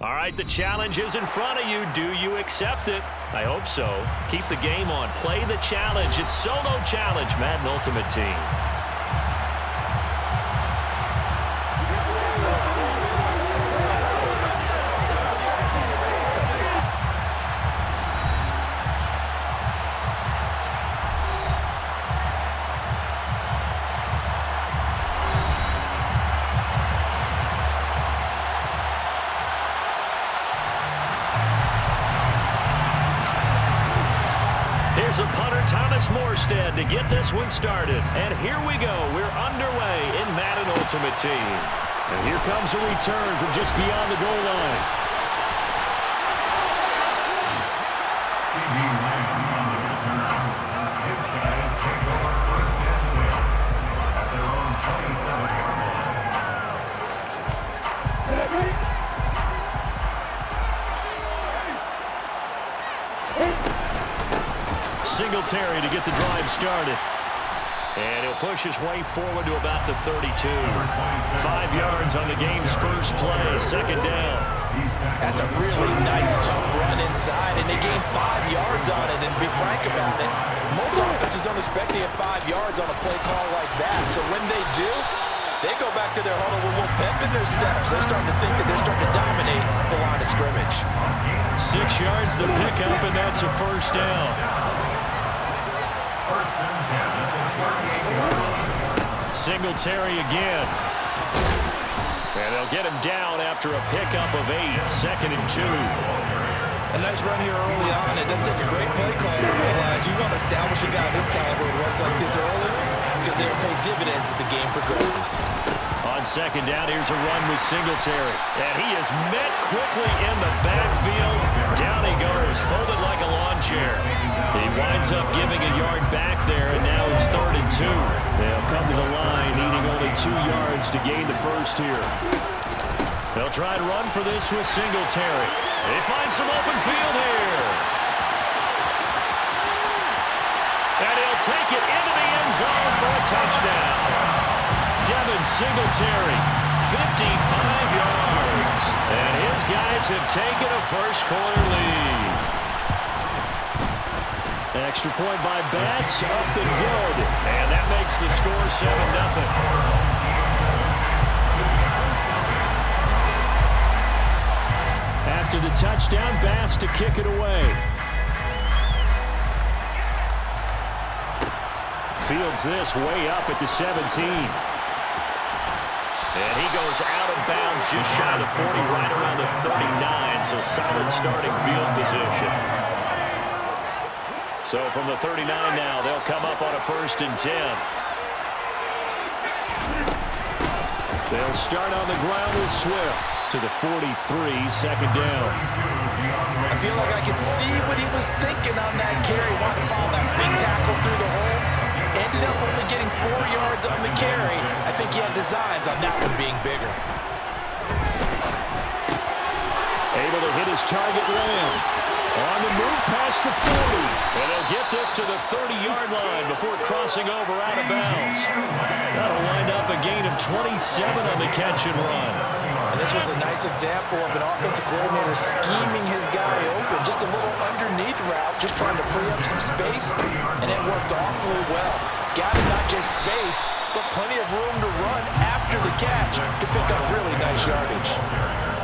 All right, the challenge is in front of you. Do you accept it? I hope so. Keep the game on. Play the challenge. It's Solo Challenge, Madden Ultimate Team. Here's a punter, Thomas Morstead, to get this one started. And here we go. We're underway in Madden Ultimate Team. And here comes a return from just beyond the goal line. His guys take over first and 10 at their own 27-yard line. Singletary to get the drive started. And he'll push his way forward to about the 32. 5 yards on the game's first play, second down. That's a really nice, tough run inside, and they gained 5 yards on it. And to be frank about it, most offenses don't expect to get 5 yards on a play call like that. So when they do, they go back to their huddle with a little pep in their steps. They're starting to think that they're starting to dominate the line of scrimmage. 6 yards the pickup, and that's a first down. First and 10 at the 38-yard line. Singletary again. And they'll get him down after a pickup of 8, second and 2. A nice run here early on. It doesn't take a great play call to realize you want to establish a guy this caliber with runs like this early because they'll pay dividends as the game progresses. On second down, here's a run with Singletary. And he is met quickly in the backfield. Down he goes, folded like a lawn chair. He winds up giving a yard back there, and now it's 3rd and 2. They'll come to the line, needing only 2 yards to gain the first here. They'll try to run for this with Singletary. They find some open field here. And he'll take it into the end zone for a touchdown. Devin Singletary, 55 yards. And his guys have taken a first-quarter lead. Extra point by Bass, up and good. And that makes the score 7-0. After the touchdown, Bass to kick it away. Fields this way up at the 17. And he goes out of bounds just shy of 40, right around the 39, so solid starting field position. So from the 39 now, they'll come up on a 1st and 10. They'll start on the ground with Swift to the 43, second down. I feel like I can see what he was thinking on that carry. Wanted to follow that big tackle through the hole. Ended up only getting 4 yards on the carry. I think he had designs on that one being bigger. Able to hit his target, Lamb. On the move past the 40. And they'll get this to the 30-yard line before crossing over out of bounds. That'll wind up a gain of 27 on the catch and run. And this was a nice example of an offensive coordinator scheming his guy open. Just a little underneath route, just trying to free up some space. And it worked awfully well. Got him not just space, but plenty of room to run after the catch to pick up really nice yardage.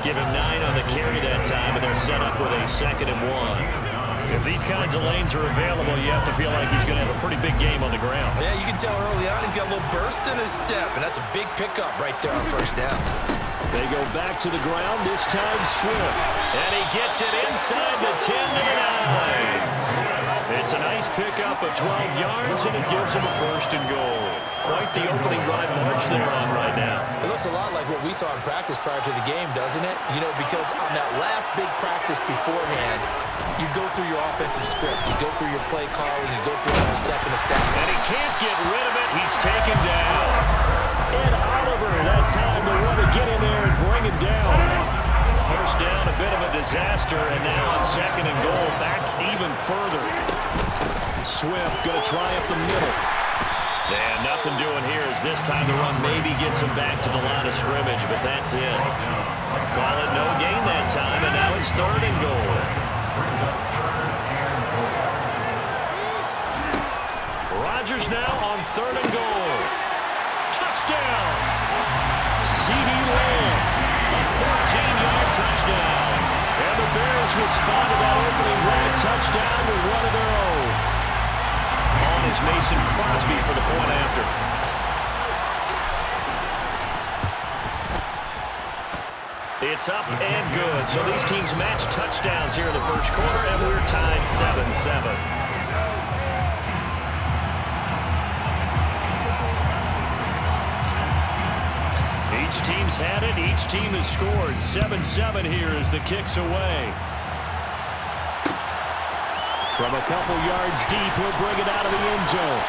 Give him 9 on the carry that time, and they're set up with a 2nd and 1. If these kinds of lanes are available, you have to feel like he's going to have a pretty big game on the ground. Yeah, you can tell early on he's got a little burst in his step, and that's a big pickup right there on 1st down. They go back to the ground, this time Swift. And he gets it inside the 10 to the 9. It's a nice pickup of 12 yards, and it gives him a 1st and goal. Quite the opening drive march they're on right now. It looks a lot like what we saw in practice prior to the game, doesn't it? You know, because on that last big practice beforehand, you go through your offensive script. You go through your play calling. You go through every step in the step. And he can't get rid of it. He's taken down. And Oliver, that time to run to get in there and bring him down. 1st down, a bit of a disaster, and now on 2nd and goal, back even further. Swift going to try up the middle. And nothing doing here as this time the run maybe gets him back to the line of scrimmage, but that's it. Call it no gain that time, and now it's 3rd and goal. Rodgers now on 3rd and goal. Touchdown! CeeDee Lamb, a 14-yard touchdown. And the Bears respond to that opening drive touchdown with one of their own. On is Mason Crosby for the point after. It's up and good. So these teams match touchdowns here in the first quarter, and we're tied 7-7. Each team's had it. Each team has scored. 7-7 here as the kick's away. From a couple yards deep, he'll bring it out of the end zone.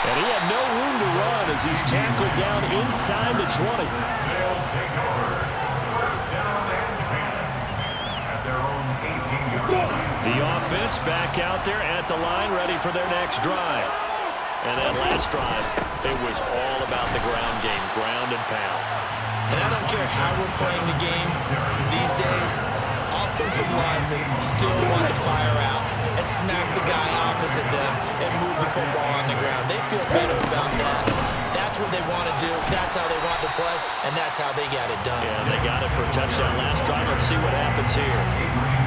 And he had no room to run as he's tackled down inside the 20. They'll take over. 1st down and 10 at their own 18-yard line. The offense back out there at the line, ready for their next drive. And that last drive, it was all about the ground game, ground and pound. And I don't care how we're playing the game these days, offensive linemen still want to fire out and smack the guy opposite them and move the football on the ground. They feel better about that. That's what they want to do. That's how they want to play, and that's how they got it done. Yeah, they got it for a touchdown last drive. Let's see what happens here.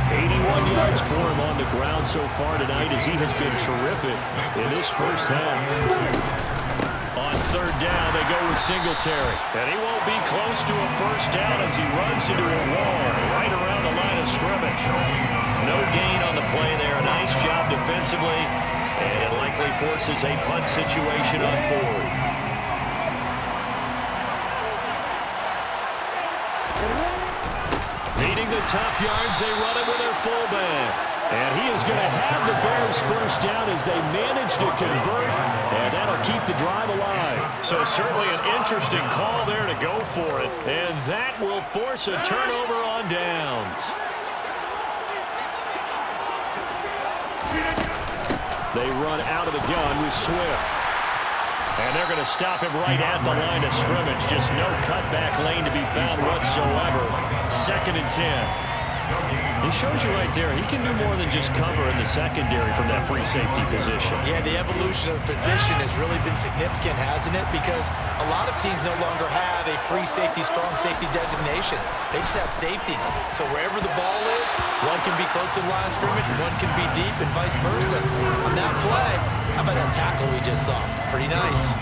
81 yards for him on the ground so far tonight as he has been terrific in this first half. On 3rd down, they go with Singletary. And he won't be close to a first down as he runs into a wall right around the line of scrimmage. No gain on the play there. Nice job defensively. And it likely forces a punt situation on 4th. Needing the tough yards, they run it with their fullback. And he is going to have the Bears first down as they manage to convert, and that'll keep the drive alive. So certainly an interesting call there to go for it, and that will force a turnover on downs. They run out of the gun with Swift. And they're going to stop him right at the line of scrimmage. Just no cutback lane to be found whatsoever. 2nd and 10. He shows you right there, he can do more than just cover in the secondary from that free safety position. Yeah, the evolution of position has really been significant, hasn't it? Because a lot of teams no longer have a free safety, strong safety designation. They just have safeties. So wherever the ball is, one can be close to the line of scrimmage, one can be deep, and vice versa. On that play, how about that tackle we just saw? Pretty nice.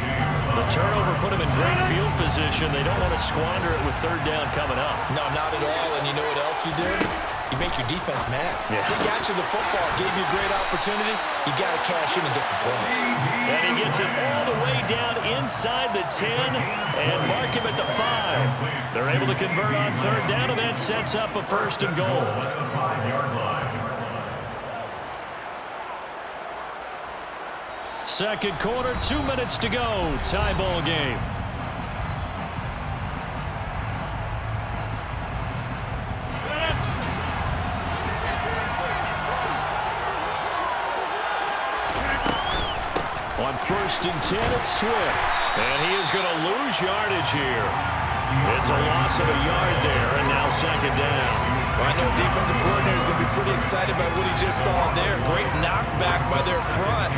The turnover put them in great field position. They don't want to squander it with 3rd down coming up. No, not at all. And you know what else you do? You make your defense mad. Yeah. They got you the football, gave you a great opportunity. You got to cash in and get some points. And he gets it all the way down inside the 10 and mark him at the 5. They're able to convert on 3rd down, and that sets up a 1st and goal. 5-yard line. 2nd quarter, 2 minutes to go. Tie ball game. On 1st and 10, it's Swift. And he is going to lose yardage here. It's a loss of a yard there, and now 2nd down. Well, I know defensive coordinator is going to be pretty excited about what he just saw there. Great knockback by their front.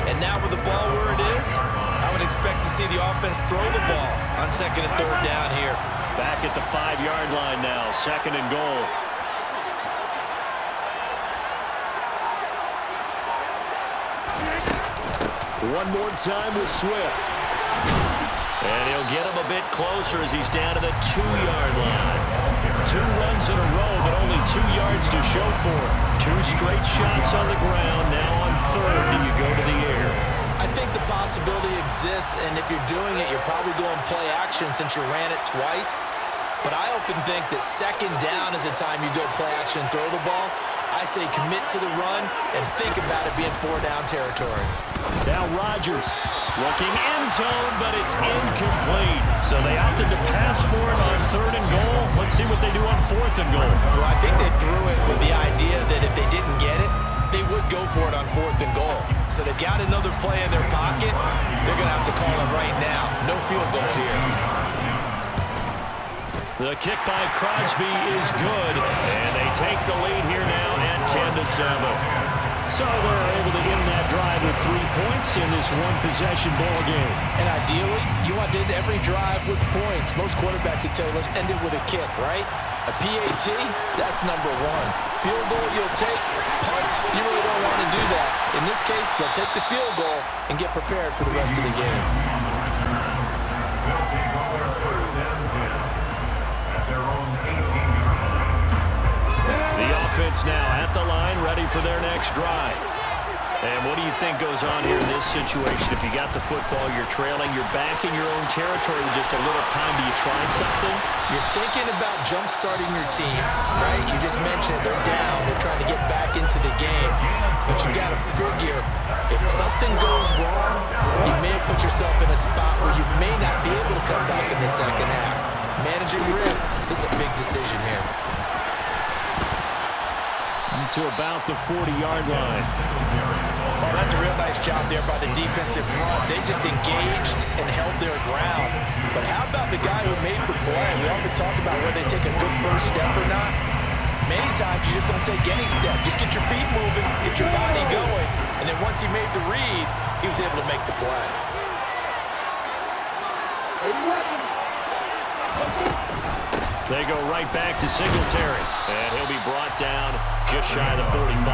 And now with the ball where it is, I would expect to see the offense throw the ball on 2nd and 3rd down here. Back at the 5-yard line now, 2nd and goal. One more time with Swift. And he'll get him a bit closer as he's down to the 2-yard line. 2 runs in a row, but only 2 yards to show for it. 2 straight shots on the ground. Now on 3rd, do you go to the air? I think the possibility exists, and if you're doing it, you're probably going play action since you ran it twice. But I often think that 2nd down is the time you go play action and throw the ball. I say commit to the run and think about it being 4-down territory. Now Rodgers looking end zone, but it's incomplete. So they opted to pass for it on 3rd and goal. Let's see what they do on 4th and goal. Well, I think they threw it with the idea that if they didn't get it, they would go for it on 4th and goal. So they've got another play in their pocket. They're going to have to call it right now. No field goal here. The kick by Crosby is good, and they take the lead here now at 10-7. So they're able to end that drive with 3 points in this one-possession ball game. And ideally, you want to end every drive with points. Most quarterbacks would tell you, let's end it with a kick, right? A PAT, that's number 1. Field goal you'll take. Punts, you really don't want to do that. In this case, they'll take the field goal and get prepared for the rest of the game. They'll take over 1st and 10 at their own 18-yard line. The offense now at the line, ready for their next drive. And what do you think goes on here in this situation? If you got the football, you're trailing, you're back in your own territory with just a little time. Do you try something? You're thinking about jump-starting your team, right? You just mentioned it. They're down. They're trying to get back into the game. But you got to figure, if something goes wrong, you may have put yourself in a spot where you may not be able to come back in the second half. Managing risk is a big decision here. To about the 40-yard line. Oh, that's a real nice job there by the defensive front. They just engaged and held their ground. But how about the guy who made the play? We often talk about whether they take a good first step or not. Many times you just don't take any step. Just get your feet moving, get your body going, and then once he made the read, he was able to make the play. They go right back to Singletary, and he'll be brought down just shy of the 45.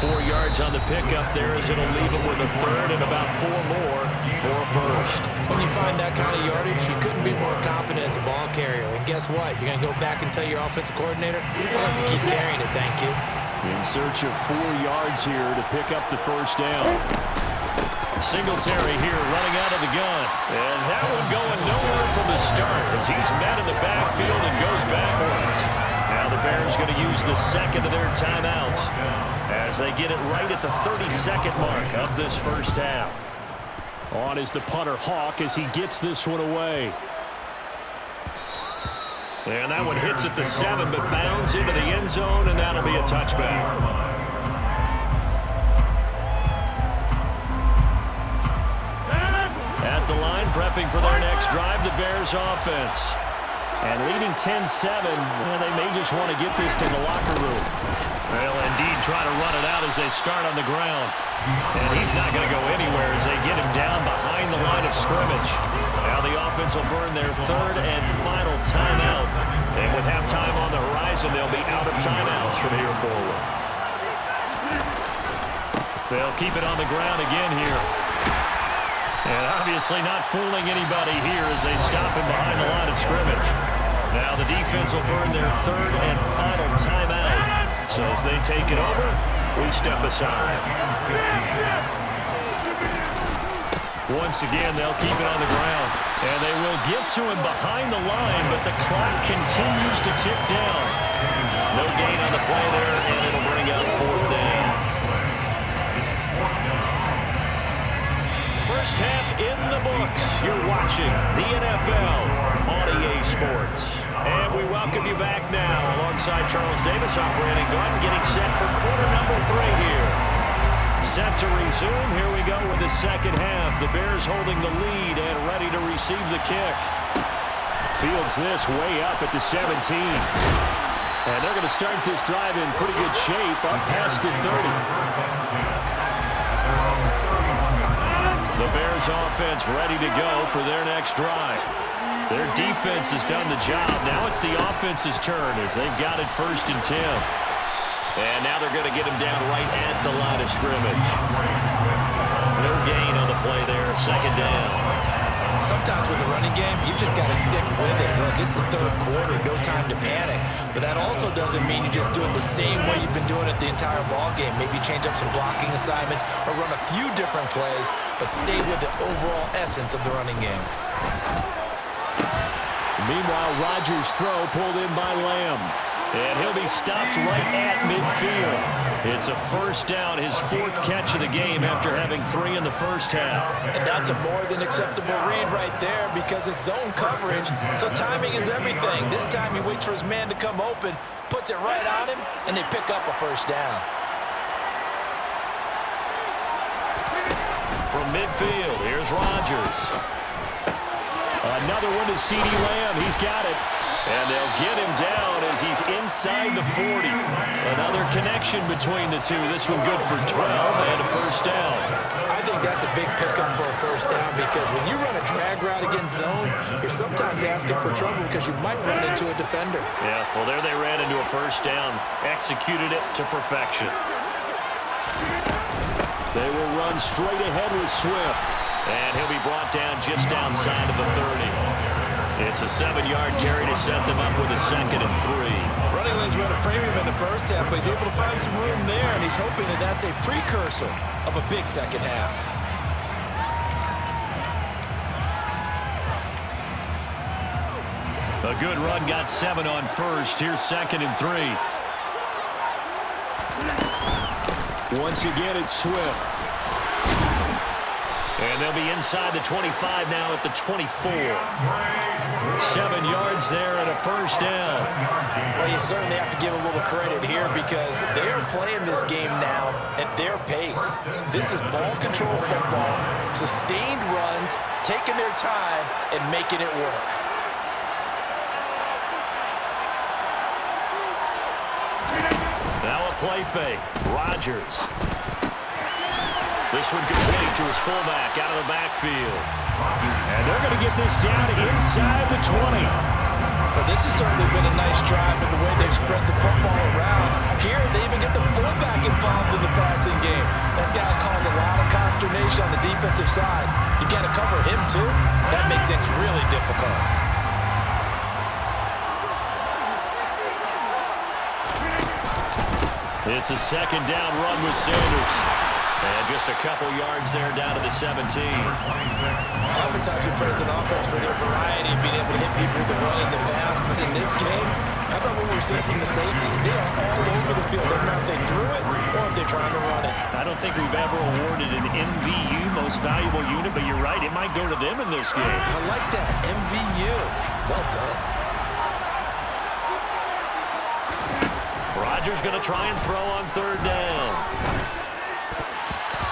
4 yards on the pickup there as it'll leave him with a third and about 4 more for a first. When you find that kind of yardage, you couldn't be more confident as a ball carrier. And guess what? You're going to go back and tell your offensive coordinator, I'd like to keep carrying it, thank you. In search of 4 yards here to pick up the first down. Singletary here running out of the gun. And that one going nowhere from the start as he's met in the backfield and goes backwards. Now the Bears going to use the second of their timeouts as they get it right at the 32nd mark of this first half. On is the punter Hawk as he gets this one away. And that one hits at the 7 but bounds into the end zone, and that'll be a touchback. At the line, prepping for their next drive, the Bears offense. And leading 10-7, well, they may just want to get this to the locker room. They'll indeed try to run it out as they start on the ground. And he's not going to go anywhere as they get him down behind the line of scrimmage. Now the offense will burn their third and final timeout. And with halftime on the horizon, they'll be out of timeouts from here forward. They'll keep it on the ground again here. And obviously not fooling anybody here as they stop him behind the line of scrimmage. Now the defense will burn their third and final timeout. So as they take it over, we step aside. Once again, they'll keep it on the ground. And they will get to him behind the line, but the clock continues to tick down. No gain on the play there, and it'll bring up 4th down. First half in the books. You're watching the NFL on EA Sports. And we welcome you back now alongside Charles Davis, operating gun, getting set for quarter number 3 here. Set to resume. Here we go with the second half. The Bears holding the lead and ready to receive the kick. Fields this way up at the 17. And they're going to start this drive in pretty good shape up past the 30. The Bears offense ready to go for their next drive. Their defense has done the job. Now it's the offense's turn as they've got it 1st and 10. And now they're going to get him down right at the line of scrimmage. No gain on the play there, 2nd down. Sometimes with the running game, you've just got to stick with it. Look, it's the 3rd quarter, no time to panic. But that also doesn't mean you just do it the same way you've been doing it the entire ball game. Maybe change up some blocking assignments or run a few different plays, but stay with the overall essence of the running game. Meanwhile, Rodgers' throw pulled in by Lamb. And he'll be stopped right at midfield. It's a 1st down, his 4th catch of the game after having 3 in the first half. And that's a more than acceptable read right there because it's zone coverage, so timing is everything. This time he waits for his man to come open, puts it right on him, and they pick up a 1st down. midfield. Here's Rodgers. Another one to CeeDee Lamb. He's got it. And they'll get him down as he's inside the 40. Another connection between the two. This one good for 12 and a first down. I think that's a big pickup for a first down because when you run a drag route against zone, you're sometimes asking for trouble because you might run into a defender. Yeah, well, there they ran into a first down. Executed it to perfection. They will run straight ahead with Swift. And he'll be brought down just outside of the 30. It's a 7-yard carry to set them up with a 2nd and 3. Running lanes run a premium in the first half, but he's able to find some room there, and he's hoping that that's a precursor of a big second half. A good run got 7 on first. Here's 2nd and 3. Once again, it's Swift. And they'll be inside the 25 now at the 24. 7 yards there and a first down. Well, you certainly have to give a little credit here because they are playing this game now at their pace. This is ball control football, sustained runs, taking their time, and making it work. Now a play fake. Rodgers. This one complete to his fullback out of the backfield. And they're going to get this down inside the 20. Well, this has certainly been a nice drive with the way they've spread the football around. Here, they even get the fullback involved in the passing game. That's got to cause a lot of consternation on the defensive side. You've got to cover him, too. That makes things really difficult. It's a 2nd down run with Sanders. And just a couple yards there down to the 17. Oftentimes we praise an offense for their variety of being able to hit people with the run and the pass. But in this game, how about what we're seeing from the safeties? They are all over the field. They don't know if they threw it or if they're trying to run it. I don't think we've ever awarded an MVU, most valuable unit, but you're right. It might go to them in this game. I like that. MVU. Well done. Rodgers going to try and throw on 3rd down.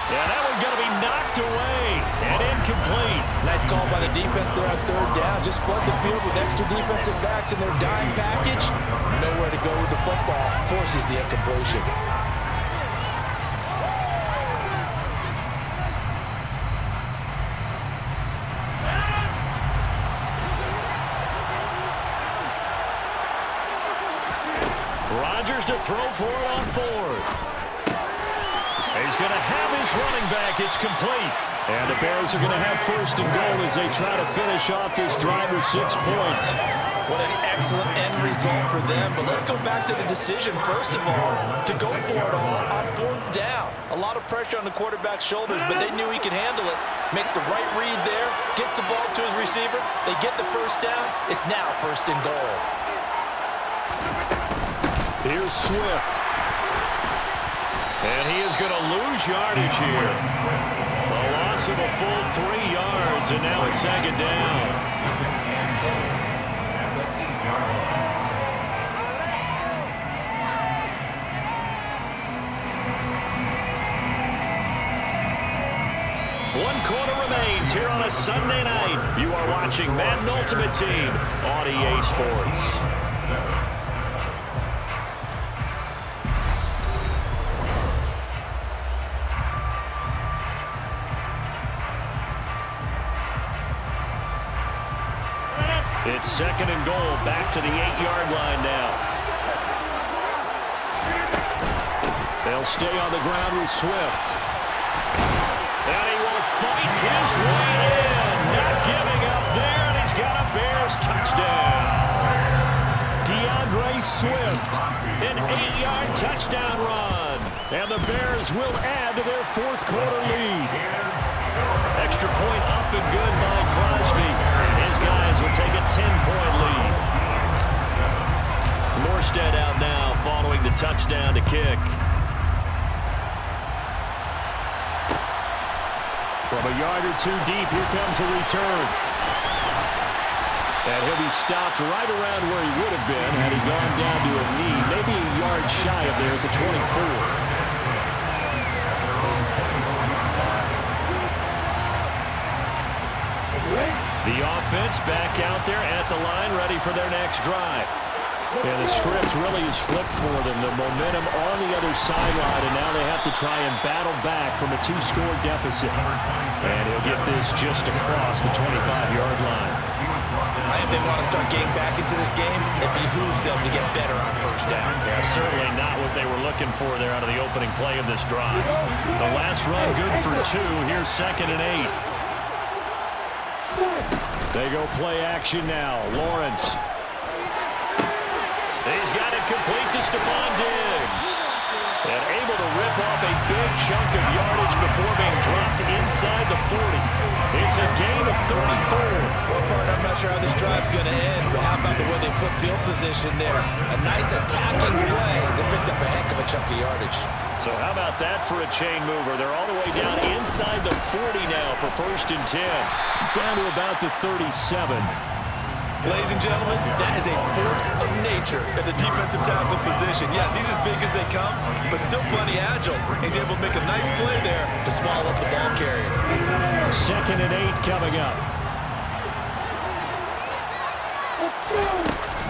Yeah, that one's going to be knocked away and incomplete. Nice call by the defense there on 3rd down. Just flood the field with extra defensive backs in their dime package. Nowhere to go with the football. Forces the incompletion. Rodgers to throw for it on 4th. He's going to have his running back. It's complete. And the Bears are going to have 1st and goal as they try to finish off this drive with 6 points. What an excellent end result for them. But let's go back to the decision, first of all, to go for it all on 4th down. A lot of pressure on the quarterback's shoulders, but they knew he could handle it. Makes the right read there, gets the ball to his receiver. They get the 1st down. It's now 1st and goal. Here's Swift. And he is going to lose yardage here. A loss of a full 3 yards, and now it's 2nd down. One quarter remains here on a Sunday night. You are watching Madden Ultimate Team on EA Sports. It's 2nd and goal, back to the 8-yard line now. They'll stay on the ground with Swift. And he will fight his way in. Not giving up there, and he's got a Bears touchdown. DeAndre Swift, an 8-yard touchdown run. And the Bears will add to their 4th quarter lead. Extra point up and good by Crosby. His guys will take a 10-point lead. Morstead out now following the touchdown to kick. From a yard or 2 deep, here comes a return. And he'll be stopped right around where he would have been had he gone down to a knee, maybe a yard shy of there at the 24. The offense back out there at the line, ready for their next drive. And the script really is flipped for them. The momentum on the other sideline, and now they have to try and battle back from a 2-score deficit. And he'll get this just across the 25-yard line. If they want to start getting back into this game, it behooves them to get better on first down. Yeah, certainly not what they were looking for there out of the opening play of this drive. The last run good for 2. Here's 2nd and 8. They go play action now. Lawrence. He's got it complete to Stephon Diggs. And able to rip off a big chunk of yardage before being dropped inside the 40. It's a gain of 34. Well, partner, I'm not sure how this drive's going to end, but how about the way they flip field position there? A nice attacking play that picked up a heck of a chunk of yardage. So how about that for a chain mover? They're all the way down inside the 40 now for 1st and 10. Down to about the 37. Ladies and gentlemen, that is a force of nature at the defensive tackle position. Yes, he's as big as they come, but still plenty agile. He's able to make a nice play there to swallow up the ball carrier. 2nd and 8 coming up.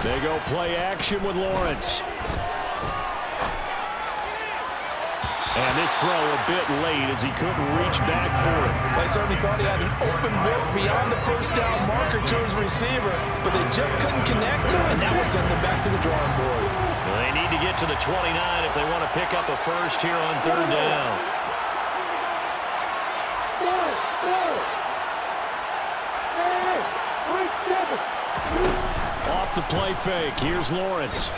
They go play action with Lawrence. And this throw a bit late as he couldn't reach back for it. They certainly thought he had an open look beyond the first down marker to his receiver, but they just couldn't connect, and that will send them back to the drawing board. Well, they need to get to the 29 if they want to pick up a first here on 3rd down. Off the play fake. Here's Lawrence.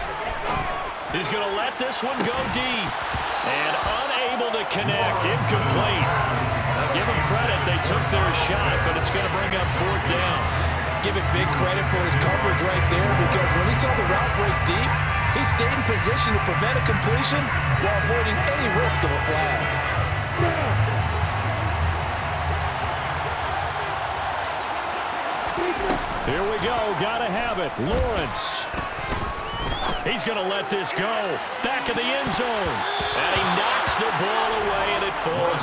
He's going to let this one go deep. And unable to connect. Incomplete. Now give him credit. They took their shot, but it's going to bring up 4th down. Give it big credit for his coverage right there, because when he saw the route break deep, he stayed in position to prevent a completion while avoiding any risk of a flag. Here we go. Got to have it. Lawrence. He's going to let this go. Back of the end zone. And he knocks the ball away, and it falls.